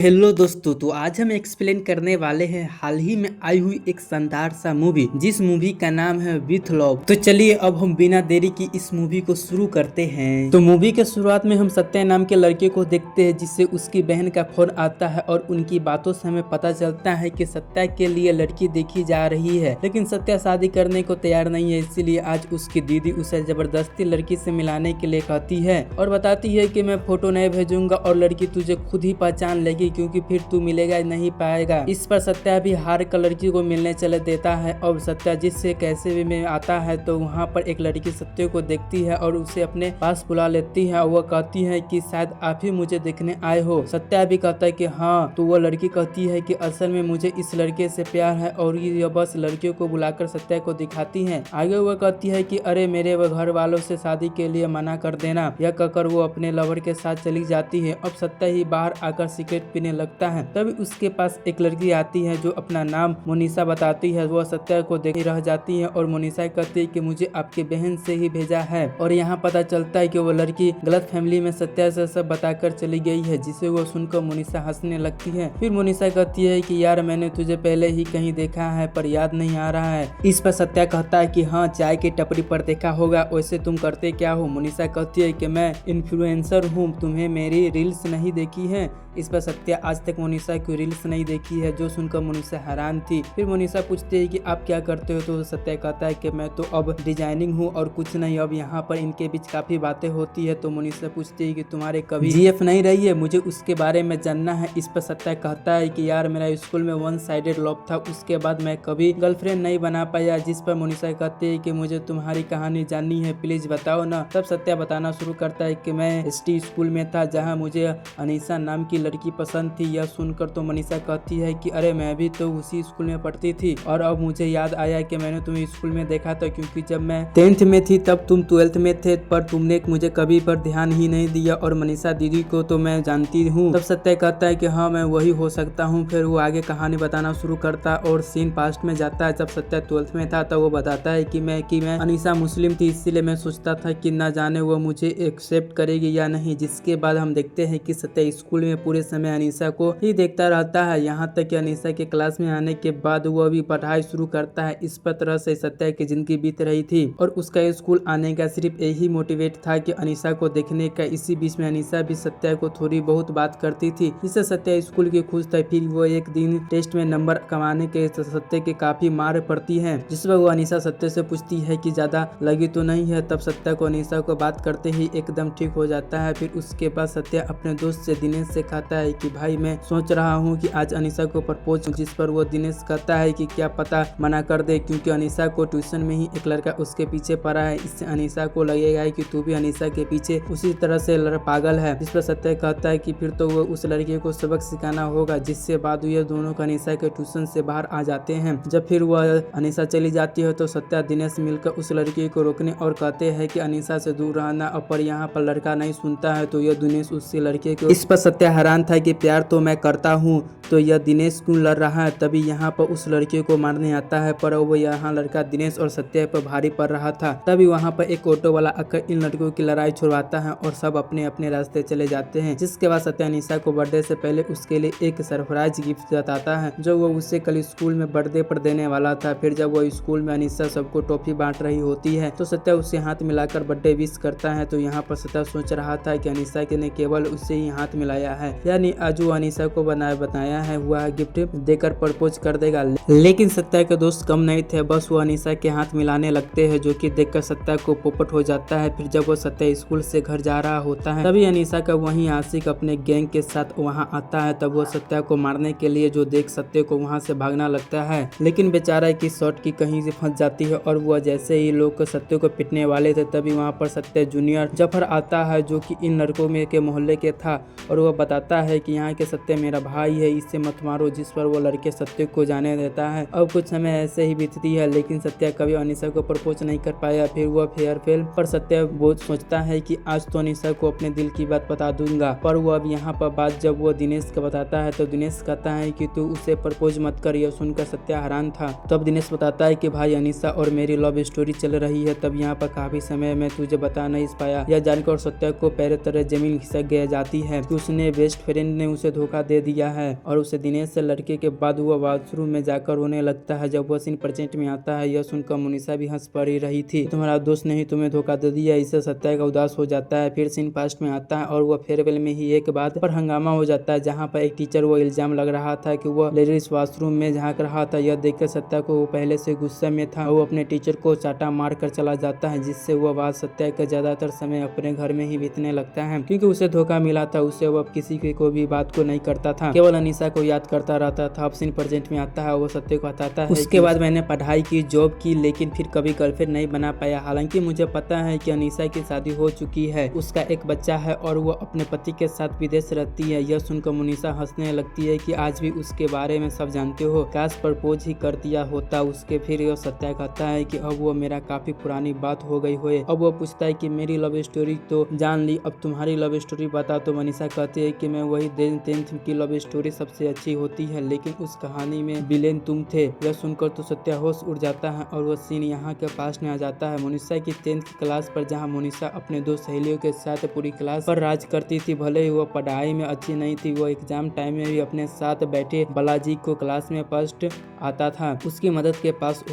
Hello दोस्तों, तो आज हम एक्सप्लेन करने वाले हैं हाल ही में आई हुई एक शानदार सा मूवी, जिस मूवी का नाम है विथ लव। तो चलिए अब हम बिना देरी की इस मूवी को शुरू करते हैं। तो मूवी के शुरुआत में हम सत्या नाम के लड़के को देखते हैं, जिससे उसकी बहन का फोन आता है और उनकी बातों से हमें पता चलता है कि सत्या के लिए लड़की देखी जा रही है। लेकिन सत्या शादी करने को तैयार नहीं है, इसीलिए आज उसकी दीदी उसे जबरदस्ती लड़की से मिलाने के लिए कहती है और बताती है कि मैं फोटो नहीं भेजूंगा और लड़की तुझे खुद ही पहचान लेगी, क्योंकि फिर तू मिलेगा नहीं पाएगा। इस पर सत्या भी हार कर लड़की को मिलने चले देता है और सत्या जिससे कैसे भी में आता है तो वहाँ पर एक लड़की सत्या को देखती है और उसे अपने पास बुला लेती है और वह कहती है कि शायद आप ही मुझे देखने आए हो। सत्या भी कहता है कि हाँ। तो वह लड़की कहती है कि असल में मुझे इस लड़के से प्यार है और ये बस लड़कियों को बुलाकर सत्या को दिखाती है। आगे वह कहती है कि अरे मेरे वह घर वालों से शादी के लिए मना कर देना। यह कहकर वो अपने लवर के साथ चली जाती है। अब सत्या ही बाहर आकर सिगरेट पीने लगता है। तभी उसके पास एक लड़की आती है जो अपना नाम मोनिशा बताती है। वह सत्या को देख रह जाती है और मोनिशा कहती है कि मुझे आपकी बहन से ही भेजा है। और यहाँ पता चलता है कि वो लड़की गलत फैमिली में सत्या से सब बताकर चली गई है, जिसे वो सुनकर मोनिशा हंसने लगती है। फिर मोनिशा कहती है कि यार मैंने तुझे पहले ही कहीं देखा है पर याद नहीं आ रहा है। इस पर सत्या कहता है कि हाँ, चाय की टपरी पर देखा होगा। वैसे तुम करते क्या हो? मोनिशा कहती है कि मैं इन्फ्लुएंसर हूँ, तुम्हें मेरी रील्स नहीं देखी है। इस पर सत्या आज तक मोनिशा की रील्स नहीं देखी है, जो सुनकर मोनिशा हैरान थी। फिर मोनिशा पूछती है कि आप क्या करते हो? तो सत्या कहता है कि मैं तो अब डिजाइनिंग हूँ और कुछ नहीं। अब यहाँ पर इनके बीच काफी बातें होती है। तो मोनिशा पूछती है कि तुम्हारे कभी जीएफ नहीं रही है? मुझे उसके बारे में जानना है। इस पर सत्या कहता है कि यार मेरा स्कूल में वन साइडेड लव था, उसके बाद मैं कभी गर्लफ्रेंड नहीं बना पाया। जिस पर मोनिशा कहती है कि मुझे तुम्हारी कहानी जाननी है, प्लीज बताओ ना। तब सत्या बताना शुरू करता है कि मैं एसटी स्कूल में था, जहाँ मुझे अनीसा नाम की लड़की पसंद थी। यह सुनकर तो मनीषा कहती है कि अरे मैं भी तो उसी स्कूल में पढ़ती थी और अब मुझे याद आया कि मैंने तुम्हें स्कूल में देखा था, क्योंकि जब मैं 10th में थी तब तुम 12th में थे, पर तुमने मुझे कभी पर ध्यान ही नहीं दिया। और मनीषा दीदी को तो मैं जानती हूँ। तब सत्य कहता है कि हाँ, मैं वही हो सकता हूँ। फिर वो आगे कहानी बताना शुरू करता और सीन पास्ट में जाता है। जब सत्य 12th में था तो वो बताता है कि मैं अनीसा मुस्लिम थी, इसीलिए मैं सोचता था कि ना जाने वो मुझे एक्सेप्ट करेगी या नहीं। जिसके बाद हम देखते हैं कि सत्य स्कूल में पूरे समय अनीसा को ही देखता रहता है, यहाँ तक कि अनीसा के क्लास में आने के बाद वह भी पढ़ाई शुरू करता है। इस तरह से सत्या की जिंदगी बीत रही थी और उसका स्कूल आने का सिर्फ यही मोटिवेट था कि अनीसा को देखने का। इसी बीच में अनीसा भी सत्या को थोड़ी बहुत बात करती थी, जिससे सत्या स्कूल की खुश था। फिर वो एक दिन टेस्ट में नंबर कमाने के सत्या के काफी मार पड़ती है, जिस पर वो अनीसा सत्या से पूछती है कि ज्यादा लगी तो नहीं है। तब सत्या को अनीसा को बात करते ही एकदम ठीक हो जाता है। फिर उसके बाद सत्या अपने दोस्त से दिनेश से कहता है कि भाई मैं सोच रहा हूँ कि आज अनीसा को प्रपोज। जिस पर वो दिनेश कहता है कि क्या पता मना कर दे, क्योंकि अनीसा को ट्यूशन में ही एक लड़का उसके पीछे पड़ा है। इससे अनीसा को लगेगा कि तू भी अनीसा के पीछे उसी तरह से पागल है। जिस पर सत्य कहता है कि फिर तो वो उस लड़के को सबक सिखाना होगा। जिससे बाद ये दोनों अनीसा के ट्यूशन से बाहर आ जाते हैं। जब फिर वह अनीसा चली जाती है तो सत्या दिनेश मिलकर उस लड़के को रोकने और कहते हैं कि अनीसा से दूर रहना। पर यहाँ पर लड़का नहीं सुनता है तो यह दिनेश उससे लड़के को। इस पर सत्या हैरान था कि प्यार तो मैं करता हूँ तो यह दिनेश क्यों लड़ रहा है। तभी यहाँ पर उस लड़के को मारने आता है, पर वो यहाँ लड़का दिनेश और सत्या पर भारी पड़ रहा था। तभी वहाँ पर एक ऑटो वाला आकर इन लड़कों की लड़ाई छुड़वाता है और सब अपने अपने रास्ते चले जाते हैं। जिसके बाद सत्या अनीसा को बर्थडे से पहले उसके लिए एक सरप्राइज गिफ्ट बताता है, जो वो उसे कल स्कूल में बर्थडे पर देने वाला था। फिर जब वो स्कूल में अनीसा सबको टॉफी बांट रही होती है तो सत्या उससे हाथ मिलाकर बर्थडे विश करता है। तो यहाँ पर सत्या सोच रहा था कि अनीसा ने केवल उससे ही हाथ मिलाया है, यानी आज वो अनीसा को बताया है हुआ गिफ्ट देकर प्रपोज कर देगा। लेकिन सत्या के दोस्त कम नहीं थे, बस वो अनीसा के हाथ मिलाने लगते हैं, जो कि देखकर सत्या को पोपट हो जाता है। फिर जब वो सत्या स्कूल से घर जा रहा होता है तभी अनीसा का वही आशिक अपने गैंग के साथ वहां आता है। तब वो सत्या को मारने के लिए जो देख सत्या को वहां से भागना लगता है, लेकिन बेचारा की शॉट की कहीं से फंस जाती है और वह जैसे ही लोग सत्या को पिटने वाले थे तभी वहां पर सत्या जूनियर जफर आता है, जो कि इन लड़कों में के मोहल्ले के था। और वह बताता है कि यहाँ के सत्या मेरा भाई है, इसे मत मारो, जिस पर वो लड़के सत्य को जाने देता है। अब कुछ समय ऐसे ही बीतती है, लेकिन सत्या कभी अनीशा को प्रपोज नहीं कर पाया। फिर वह फेयरवेल पर सत्या बहुत सोचता है कि आज तो अनीशा को अपने दिल की बात बता दूंगा। पर वो अब यहाँ पर बात जब वो दिनेश को बताता है तो दिनेश कहता है कि तू उसे प्रपोज मत कर। यह सुनकर सत्या हैरान था। तब दिनेश बताता है कि भाई अनीशा और मेरी लव स्टोरी चल रही है, तब यहाँ पर काफी समय में तुझे बता नहीं पाया। यह जानकर सत्या को पैर तरह जमीन खिसक गया जाती है कि उसने बेस्ट फ्रेंड ने उसे धोखा दे दिया है और उसे दिनेश से लड़के के बाद वह बाथरूम में जाकर रोने लगता है। जब वह सीन प्रेजेंट में आता है, यह सुनकर मोनिशा भी हंस पड़ी रही थी। तुम्हारा दोस्त ने ही तुम्हें धोखा दे दिया, इससे सत्या का उदास हो जाता है। फिर सीन पास्ट में आता है और वह फेयरवेल में ही एक बात पर हंगामा हो जाता है, जहाँ पर एक टीचर वो इल्जाम लग रहा था कि वह लेडीज वॉशरूम में झांक रहा था। यह देखकर सत्या को वो पहले से गुस्से में था। वो अपने टीचर को चाटा मार कर चला जाता है, जिससे वह बात सत्या का ज्यादातर समय अपने घर में ही बीतने लगता है, क्योंकि उसे धोखा मिला था। उसे वो किसी को भी बात को नहीं करता था, केवल अनीशा को याद करता रहता था। अब सीन प्रेजेंट में आता है, वो सत्य को बताता है उसके बाद मैंने पढ़ाई की, जॉब की, लेकिन फिर कभी गर्लफ्रेंड नहीं बना पाया। हालांकि मुझे पता है कि अनीशा की शादी हो चुकी है, उसका एक बच्चा है और वो अपने पति के साथ विदेश रहती है। यह सुनकर मोनिशा हंसने लगती है कि आज भी उसके बारे में सब जानते हो, काश प्रपोज ही कर दिया होता उसके। फिर यह सत्या कहता है कि अब वो मेरा काफी पुरानी बात हो गई है। अब वो पूछता है कि मेरी लव स्टोरी तो जान ली, अब तुम्हारी लव स्टोरी बता। तो मनीषा कहती है कि मैं वही 10th की लव स्टोरी सबसे अच्छी होती है, लेकिन उस कहानी में विलेन तुम थे। यह सुनकर तो सत्या होश उड़ जाता है और वह सीन यहाँ के पास में आ जाता है, मोनिशा की 10th की क्लास पर, जहाँ मोनिशा अपने दो सहेलियों के साथ पूरी क्लास पर राज करती थी। भले ही वो पढ़ाई में अच्छी नहीं थी, वो एग्जाम टाइम में भी अपने साथ बैठे बालाजी को क्लास में फर्स्ट आता था, उसकी मदद के पास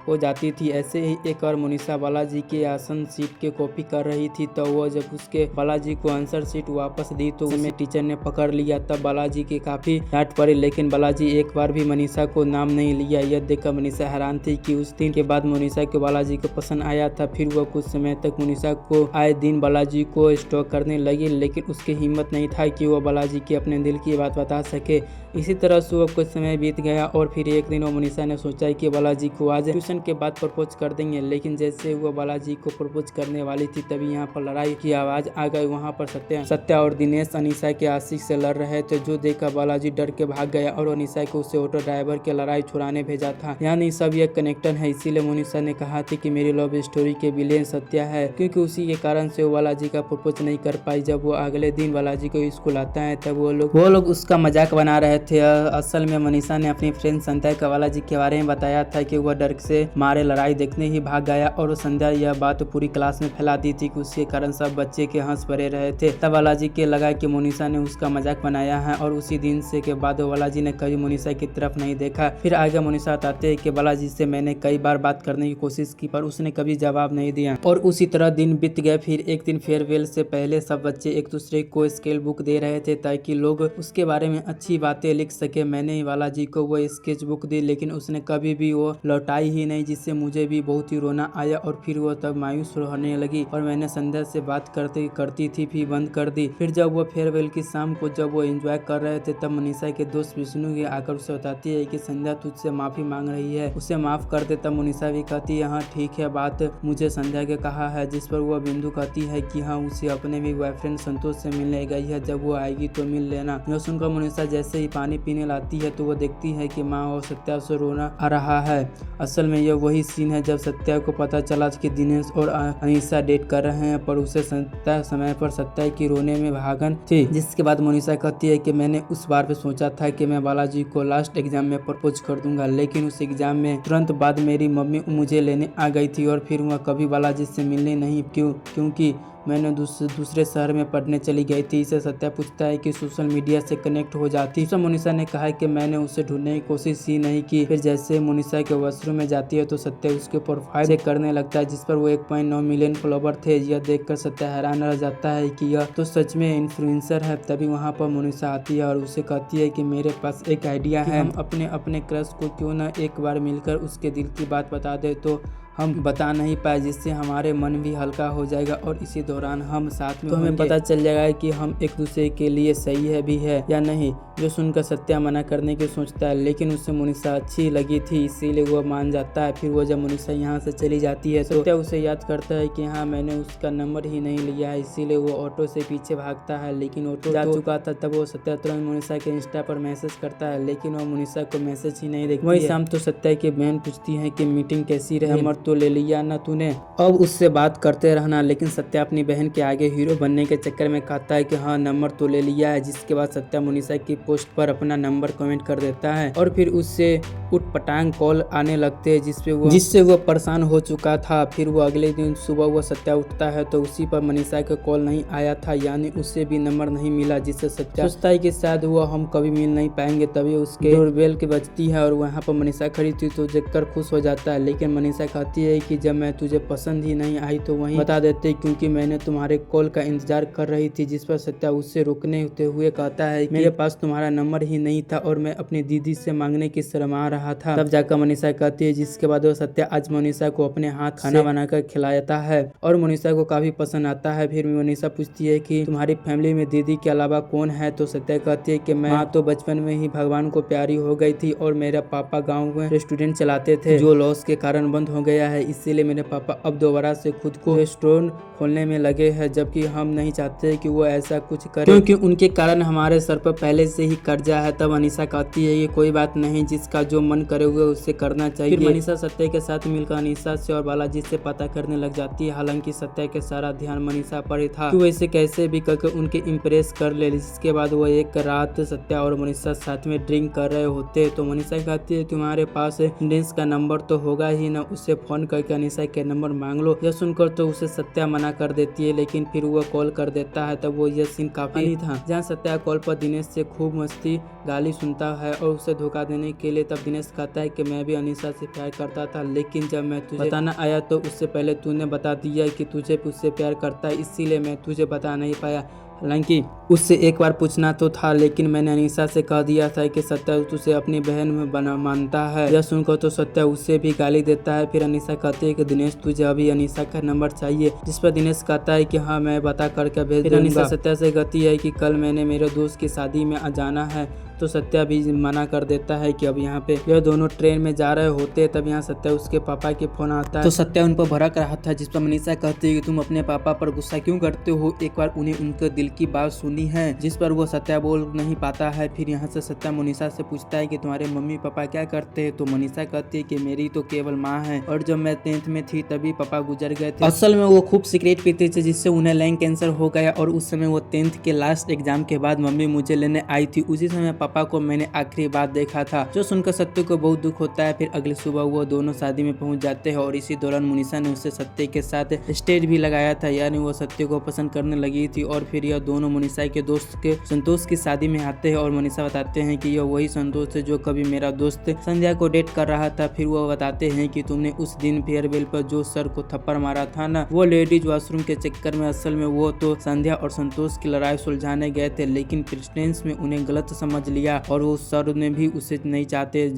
हो जाती थी। ऐसे ही एक और मोनिशा बालाजी के आंसर शीट के कॉपी कर रही थी, तो वो जब उसके बालाजी को आंसर शीट वापस दी तो उन्हें टीचर ने पकड़ लिया। तब बालाजी के काफी डांट पड़ी, लेकिन बालाजी एक बार भी मोनिशा को नाम नहीं लिया। यह देखकर मोनिशा हैरान थी कि उस दिन के बाद मोनिशा को बालाजी को पसंद आया था। फिर वह कुछ समय तक मोनिशा को आए दिन बालाजी को स्टॉक करने लगी, लेकिन उसकी हिम्मत नहीं था कि वह बालाजी की अपने दिल की बात बता सके। इसी तरह से कुछ समय बीत गया और फिर एक दिन मोनिशा ने सोचा कि बालाजी को आज ट्यूशन के बाद प्रपोज कर देंगे, लेकिन जैसे वो बालाजी को प्रपोज करने वाली थी, तभी यहाँ पर लड़ाई की आवाज आ गई। वहाँ पर सत्या और दिनेश अनीशा के आशिक से लड़ रहे थे, जो देखकर बालाजी डर के भाग गया और अनीशा को उसे ऑटो ड्राइवर के लड़ाई छुड़ाने भेजा था। यानी सब ये कनेक्टेड है। इसीलिए मोनिशा ने कहा थी कि मेरी लव स्टोरी के विलेन सत्या है, क्योंकि उसी के कारण से वो बालाजी का प्रपोज नहीं कर पाई। जब वो अगले दिन बालाजी को स्कूल आता है, तब वो लोग उसका मजाक बना रहे थे। असल में मोनिशा ने अपनी फ्रेंड संध्या को बालाजी के बारे में बताया था कि वह डर से मारे लड़ाई देखने ही भाग गया, और संध्या यह बात पूरी क्लास में फैला दी थी कि उसके कारण सब बच्चे के हंस पड़े रहे थे। तब बालाजी के लगा कि मोनिशा ने उसका मजाक बनाया है, और उसी दिन से के बाद बालाजी ने कभी मोनिशा की तरफ नहीं देखा। फिर आगे मोनिशा बताते हैं कि बालाजी से मैंने कई बार बात करने की कोशिश की, पर उसने कभी जवाब नहीं दिया, और उसी तरह दिन बीत गए। फिर एक दिन फेयरवेल से पहले सब बच्चे एक दूसरे को स्केल बुक दे रहे थे ताकि लोग उसके बारे में अच्छी बातें लिख सके। मैंने बालाजी को वो स्केच बुक दी, लेकिन उसने कभी भी वो लौटाई ही नहीं, जिससे मुझे भी बहुत ही रोना आया। और फिर वो तब मायूस होने लगी और मैंने संध्या से बात करती थी भी बंद कर दी। फिर जब वो फेयरवेल की शाम को जब वो एंजॉय कर रहे थे, तब मनीषा के दोस्त विष्णु की आकर उसे बताती है कि संध्या तुझसे माफी मांग रही है, उसे माफ कर दे। तब मनीषा भी कहती है हाँ ठीक है, बात मुझे संध्या के कहा है, जिस पर वो बिंदु कहती है कि हाँ उसे अपने भी बॉयफ्रेंड संतोष से मिलने गई है, जब वो आएगी तो मिल लेना। यह सुनकर मनीषा जैसे ही पानी पीने लाती है तो वो देखती है कि माँ और सत्या से रोना आ रहा है। असल में यह वही सीन है जब सत्या को पता चला कि दिनेश और अनीशा डेट कर रहे हैं, पर उसे सत्या समय पर सत्या की रोने में भागन थी। जिसके बाद मोनिशा कहती है कि मैंने उस बार पे सोचा था कि मैं बालाजी को लास्ट एग्जाम में प्रपोज कर दूंगा, लेकिन उस एग्जाम में तुरंत बाद मेरी मम्मी मुझे लेने आ गई थी और फिर वह कभी बालाजी से मिलने नहीं, क्योंकि मैंने दूसरे शहर में पढ़ने चली गई थी। इसे सत्या पूछता है कि सोशल मीडिया से कनेक्ट हो जाती। तो मोनिशा ने कहा कि मैंने उसे ढूंढने की कोशिश ही नहीं की। फिर जैसे मोनिशा के वॉशरूम में जाती है तो सत्या उसके प्रोफाइल चेक करने लगता है, जिस पर वो 1.9 मिलियन फॉलोवर थे। यह देखकर सत्या हैरान रह जाता है कि यह तो सच में इन्फ्लुएंसर है। तभी वहाँ पर मोनिशा आती है और उसे कहती है कि मेरे पास एक आइडिया है, हम अपने क्रश को क्यों न एक बार मिलकर उसके दिल की बात बता दे तो हम बता नहीं पाए, जिससे हमारे मन भी हल्का हो जाएगा और इसी दौरान हम साथ में तो हमें पता चल जाएगा कि हम एक दूसरे के लिए सही है भी है या नहीं। जो सुनकर सत्या मना करने की सोचता है, लेकिन उससे मुनीसा अच्छी लगी थी इसीलिए वो मान जाता है। फिर वो जब मुनीसा यहाँ से चली जाती है तो सत्या उसे याद करता है कि हाँ मैंने उसका नंबर ही नहीं लिया है, इसीलिए वो ऑटो से पीछे भागता है। लेकिन ऑटो जा चुका था तब वो सत्या तुरंत मुनीसा के इंस्टा पर मैसेज करता है, लेकिन वो मुनीसा को मैसेज ही नहीं देखती। वही शाम तो सत्या की बहन पूछती है कि मीटिंग कैसी रही, नंबर तो ले लिया ना तूने, अब उससे बात करते रहना। लेकिन सत्या अपनी बहन के आगे हीरो बनने के चक्कर में कहता है कि हाँ नंबर तो ले लिया है, जिसके बाद सत्या मुनीसा की पोस्ट पर अपना नंबर कमेंट कर देता है और फिर उससे उटपटांग कॉल आने लगते हैं जिससे वो परेशान हो चुका था। फिर वो अगले दिन सुबह वो सत्या उठता है तो उसी पर मनीषा का कॉल नहीं आया था, यानी उससे भी नंबर नहीं मिला, जिससे सत्या सोचता है कि शायद वो हम कभी मिल नहीं पाएंगे। तभी उसके डोरबेल की बजती है और वहाँ पर मनीषा खड़ी थी तो देखकर खुश हो जाता है। लेकिन मनीषा कहती है कि जब मैं तुझे पसंद ही नहीं आई तो वहीं बता देते, क्योंकि मैंने तुम्हारे कॉल का इंतजार कर रही थी। जिस पर सत्या उससे रोकने हुए कहता है मेरे पास तुम्हारा नंबर ही नहीं था और मैं अपनी दीदी से मांगने की शर्मा रहा था। तब जाकर मनीषा कहती है, जिसके बाद वो सत्या आज मनीषा को अपने हाथ खाना बनाकर खिलाता है और मनीषा को काफी पसंद आता है। फिर मनीषा पूछती है कि तुम्हारी फैमिली में दीदी के अलावा कौन है, तो सत्या कहती है कि मैं माँ तो बचपन में ही भगवान को प्यारी हो गई थी और मेरे पापा गाँव में रेस्टोरेंट चलाते थे जो लॉस के कारण बंद हो गया है, इसीलिए मेरे पापा अब दोबारा से खुद को रेस्टोरेंट खोलने में लगे हैं, जबकि हम नहीं चाहते कि वो ऐसा कुछ करे क्योंकि उनके कारण हमारे सर पर पहले से ही कर्जा है। तब अनीसा कहती है ये कोई बात नहीं, जिसका जो मन करे हुए उससे करना चाहिए। फिर मनीषा सत्या के साथ मिलकर अनीसा से और बालाजी से पता करने लग जाती है। हालांकि सत्या के सारा ध्यान मनीषा पर ही था कि वो इसे कैसे भी करके उनके इम्प्रेस कर ले। जिसके बाद वो एक रात सत्या और मनीषा साथ में ड्रिंक कर रहे होते तो मनीषा कहती है तुम्हारे पास इंडेंस का नंबर तो होगा ही ना, उससे फोन करके अनीसा के नंबर मांग लो। यह सुनकर तो उसे सत्या मना कर देती है, लेकिन फिर वो कॉल कर देता है। तब वो यह सीन काफी था जहाँ सत्या कॉल पर दिनेश से खूब मस्ती गाली सुनता है और उसे धोखा देने के लिए। तब दिनेश कहता है कि मैं भी अनीसा से प्यार करता था, लेकिन जब मैं तुझे बताना आया तो उससे पहले तूने बता दिया कि तुझे उससे प्यार करता है, इसीलिए मैं तुझे बता नहीं पाया। हालांकि उससे एक बार पूछना तो था, लेकिन मैंने अनीसा से कह दिया था कि सत्या तुझे अपनी बहन में मानता है। यह सुनकर तो सत्या उससे भी गाली देता है। फिर अनीसा कहती है कि दिनेश तुझे अभी अनीसा का नंबर चाहिए, जिस पर दिनेश कहता है कि हाँ मैं बता करके भेज दूंगा। अनीसा सत्या से कहती है कि कल मैंने मेरे दोस्त की शादी में जाना है, तो सत्या भी मना कर देता है कि अब यहाँ पे यह दोनों ट्रेन में जा रहे होते। तब यहाँ सत्या उसके पापा के फोन आता है तो सत्या उन पर भड़क रहा था, जिस पर मनीषा कहती है कि तुम अपने पापा पर गुस्सा क्यों करते हो, एक बार उन्हें उनके दिल की बात सुनी है, जिस पर वो सत्या बोल नहीं पाता है। फिर यहाँ से सत्या मनीषा से पूछता है कि तुम्हारे मम्मी पापा क्या करते हैं, तो मनीषा कहती है कि मेरी तो केवल माँ है और जब मैं 10th में थी तभी पापा गुजर गए थे। असल में वो खूब सिगरेट पीते थे, जिससे उन्हें लंग कैंसर हो गया और उस समय वो 10th के लास्ट एग्जाम के बाद मम्मी मुझे लेने आई थी। उसी समय पापा को मैंने आखिरी बार देखा था। जो सुनकर सत्य को बहुत दुख होता है। फिर अगली सुबह वो दोनों शादी में पहुंच जाते हैं और इसी दौरान मुनीसा ने उससे सत्य के साथ स्टेज भी लगाया था, यानी वो सत्य को पसंद करने लगी थी। और फिर यह दोनों मुनीसा के दोस्त के संतोष की शादी में आते हैं और मुनीसा बताते हैं कि यह वही संतोष है जो कभी मेरा दोस्त संध्या को डेट कर रहा था। फिर वो बताते हैं कि तुमने उस दिन फेयरवेल पर जो सर को थप्पड़ मारा था ना, वो लेडीज वॉशरूम के चक्कर में, असल में वो तो संध्या और संतोष की लड़ाई सुलझाने गए थे, लेकिन प्रेसिडेंस में उन्हें गलत समझ लिया और वो सर ने भी उसे नहीं चाहते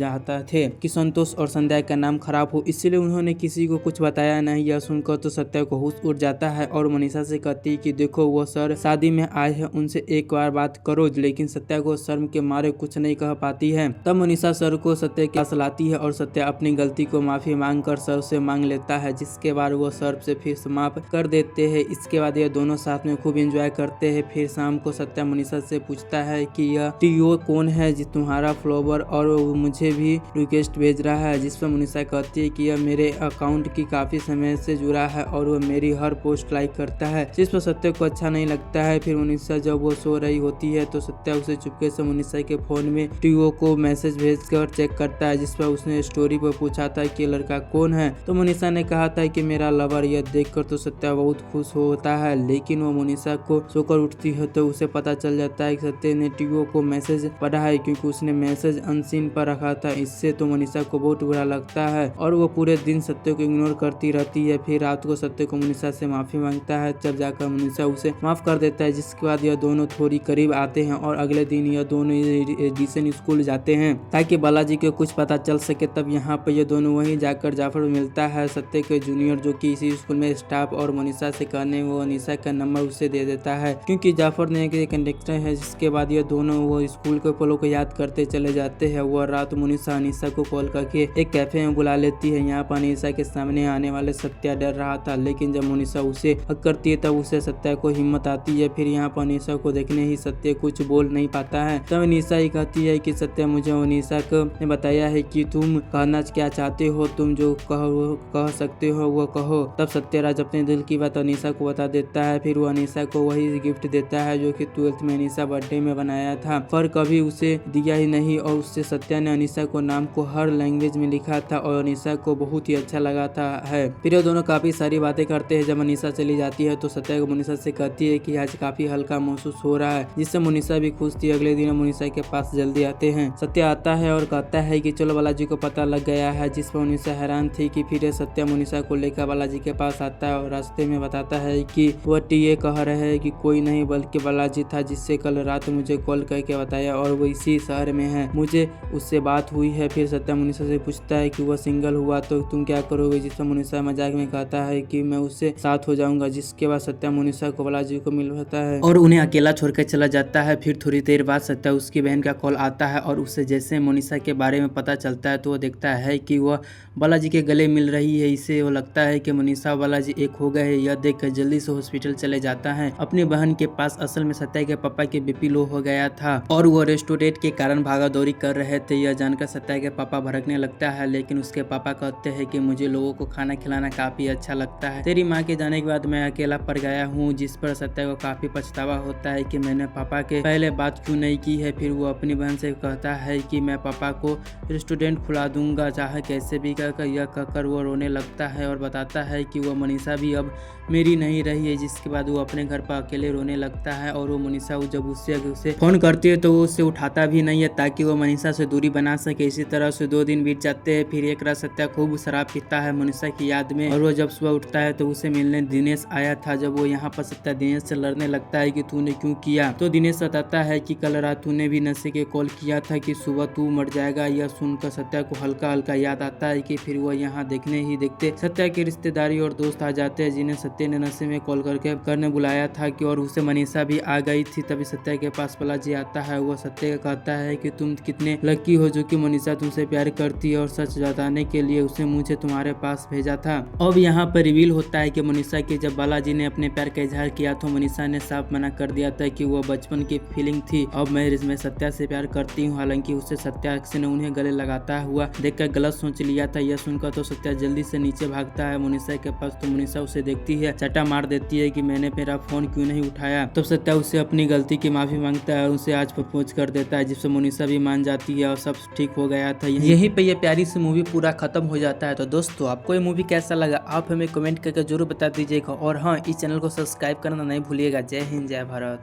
थे कि संतोष और संध्या का नाम खराब हो, इसलिए उन्होंने किसी को कुछ बताया नहीं। यह सुनकर तो सत्या को होश उड़ जाता है और मनीषा से कहती है कि देखो वो सर शादी में आए हैं, उनसे एक बार बात करो। लेकिन सत्या को शर्म के मारे कुछ नहीं कह पाती है। तब मनीषा सर को सत्या के पास लाती है और सत्या अपनी गलती को माफी मांग कर सर से मांग लेता है, जिसके बाद वो सर से फिर समाप्त कर देते हैं। इसके बाद ये दोनों साथ में खूब एंजॉय करते हैं। फिर शाम को सत्या मनीषा से पूछता है कि यह टीओ कौन है जो तुम्हारा फ्लोवर और मुझे भी रिक्वेस्ट भेज रहा है, जिस पर मनीषा कहती है कि यह मेरे अकाउंट की काफी समय से जुड़ा है और वो मेरी हर पोस्ट लाइक करता है, जिस पर सत्या को अच्छा नहीं लगता है। फिर मनीषा जब वो सो रही होती है तो सत्या उसे चुपके से मनीषा के फोन में टीओ को मैसेज भेजकर चेक करता है, जिस पर उसने स्टोरी पर पूछा था कि लड़का कौन है, तो मनीषा ने कहा था कि मेरा लवर। यह देखकर तो सत्या बहुत खुश होता है, लेकिन वो मनीषा को सोकर उठती है तो उसे पता चल जाता है कि सत्या ने टीओ को मैसेज पड़ा है क्योंकि उसने मैसेज अनसीन पर रखा था। इससे तो मनीषा को बहुत बुरा लगता है और वो पूरे दिन सत्य को इग्नोर करती रहती है। फिर रात को सत्य को मनीषा से माफी मांगता है, तब जाकर मनीषा उसे माफ कर देता है, जिसके बाद यह दोनों थोड़ी करीब आते हैं और अगले दिन यह दोनों एडिशन स्कूल जाते हैं ताकि बालाजी को कुछ पता चल सके। तब यहाँ पर ये दोनों वहीं जाकर जाफर मिलता है सत्य के जूनियर जो कि इसी स्कूल में स्टाफ और मनीषा से कहने वो अनीसा का नंबर उसे दे देता है क्योंकि जाफर ने एक कंडक्टर है। जिसके बाद ये दोनों वो स्कूल के पलों को याद करते चले जाते हैं। वो रात मनीषा अनीसा को कॉल करके एक कैफे में बुला लेती है। यहाँ पर अनीसा के सामने आने वाले सत्या डर रहा था, लेकिन जब मनीषा उसे हक करती है तब उसे सत्या को हिम्मत आती है। फिर यहाँ पर अनीसा को देखने ही सत्य कुछ बोल नहीं पाता है। तब अनीसा ही कहती है कि सत्या मुझे अनीसा ने बताया है कि तुम कहना क्या चाहते हो, तुम जो कह सकते हो वो कहो। तब सत्यराज अपने दिल की बात अनीसा को बता देता है। फिर वो अनीसा को वही गिफ्ट देता है जो कि 12th में अनीसा बर्थडे में बनाया था पर कभी उसे दिया ही नहीं और उससे सत्या ने अनीसा को नाम को हर लैंग्वेज में लिखा था और अनीसा को बहुत ही अच्छा लगा था है। फिर ये दोनों काफी सारी बातें करते हैं। जब अनीसा चली जाती है तो सत्या को मनीषा से कहती है कि आज काफी हल्का महसूस हो रहा है, जिससे मनीषा भी खुश थी। अगले दिन मनीषा के पास जल्दी आते हैं। सत्या आता है और कहता है कि चलो बालाजी को पता लग गया है, जिस पर मनीषा हैरान थी कि फिर सत्या मनीषा को लेकर बालाजी के पास आता है और रास्ते में बताता है कि वह टीए कह रहे हैं कि कोई नहीं बल्कि बालाजी था जिससे कल रात मुझे कॉल करके बताया और वो इसी शहर में है, मुझे उससे बात हुई है। फिर सत्या मनीषा से पूछता है कि वह सिंगल हुआ तो तुम क्या करोगे, जिस पर मनीषा मजाक में कहता है कि मैं उससे साथ हो जाऊंगा। जिसके बाद सत्या मनीषा को बालाजी को मिलवाता है और उन्हें अकेला छोड़कर चला जाता है। फिर थोड़ी देर बाद सत्या उसकी बहन का कॉल आता है और उससे जैसे मनीषा के बारे में पता चलता है तो वो देखता है कि वह बालाजी के गले मिल रही है। इससे वो लगता है कि मनीषा बालाजी एक हो गए हैं। यह देखकर जल्दी से हॉस्पिटल चले जाता है अपनी बहन के पास। असल में सत्या के पापा के बीपी लो हो गया था और वो रेस्टोरेंट के कारण भागा दौड़ी कर रहे थे। यह जानकर सत्या के पापा भड़कने लगता है, लेकिन उसके पापा कहते हैं कि मुझे लोगों को खाना खिलाना काफी अच्छा लगता है, तेरी माँ के जाने के बाद मैं अकेला पड़ गया हूँ। जिस पर सत्या को काफी पछतावा होता है कि मैंने पापा के पहले बात क्यों नहीं की है। फिर वो अपनी बहन से कहता है कि मैं पापा को रेस्टोरेंट खुला दूंगा चाहे कैसे भी कहकर। यह कहकर वो रोने लगता है और बताता है कि वो मनीषा भी अब मेरी नहीं रही है। जिसके बाद वो अपने घर पर अकेले रोने लगता है और वो मनीषा जब उससे फोन करती है तो वो उससे उठाता भी नहीं है ताकि वो मनीषा से दूरी बना सके। इसी तरह से 2 दिन बीत जाते हैं। फिर एक रात सत्या खूब शराब पीता है मनीषा की याद में और वो जब सुबह उठता है तो उसे मिलने दिनेश आया था। जब वो यहाँ पर सत्या दिनेश से लड़ने लगता है कि तूने क्यों किया, तो दिनेश बताता है कि कल रात तूने भी नशे के कॉल किया था कि सुबह तू मर जाएगा। यह सुनकर सत्या को हल्का हल्का याद आता है कि फिर वो यहाँ देखने ही देखते सत्या के रिश्तेदारी और दोस्त आ जाते हैं जिन्हें सत्या ने नशे में कॉल करने बुलाया था कि और उसे मनीषा भी आ गई थी। तभी सत्या के पास बालाजी आता है। वो सत्या का कहता है कि तुम कितने लकी हो जो कि मनीषा तुमसे प्यार करती है और सच जताने के लिए उसे मुझे तुम्हारे पास भेजा था। अब यहाँ पर रिवील होता है कि मनीषा की जब बालाजी ने अपने प्यार का इजहार किया तो मनीषा ने साफ मना कर दिया था कि वो बचपन की फीलिंग थी। अब मैं सत्या से प्यार करती हूँ। हालांकि उसे सत्या ने उन्हें गले लगाता हुआ देखकर गलत सोच लिया था। यह सुनकर तो सत्या जल्दी से नीचे भागता है मनीषा के पास। तो मनीषा उसे देखती है, चटा मार देती है कि मैंने मेरा फोन क्यों नहीं उठाया। तब सत्या उससे अपनी गलती की माफी मांगता है और उसे आज प्रपोज कर देता है, जिससे मनीषा भी मान जाती है और सब ठीक हो गया था। यहीं पे ये प्यारी सी मूवी पूरा खत्म हो जाता है। तो दोस्तों आपको ये मूवी कैसा लगा आप हमें कमेंट करके जरूर बता दीजिएगा और हाँ इस चैनल को सब्सक्राइब करना नहीं भूलिएगा। जय हिंद जय भारत।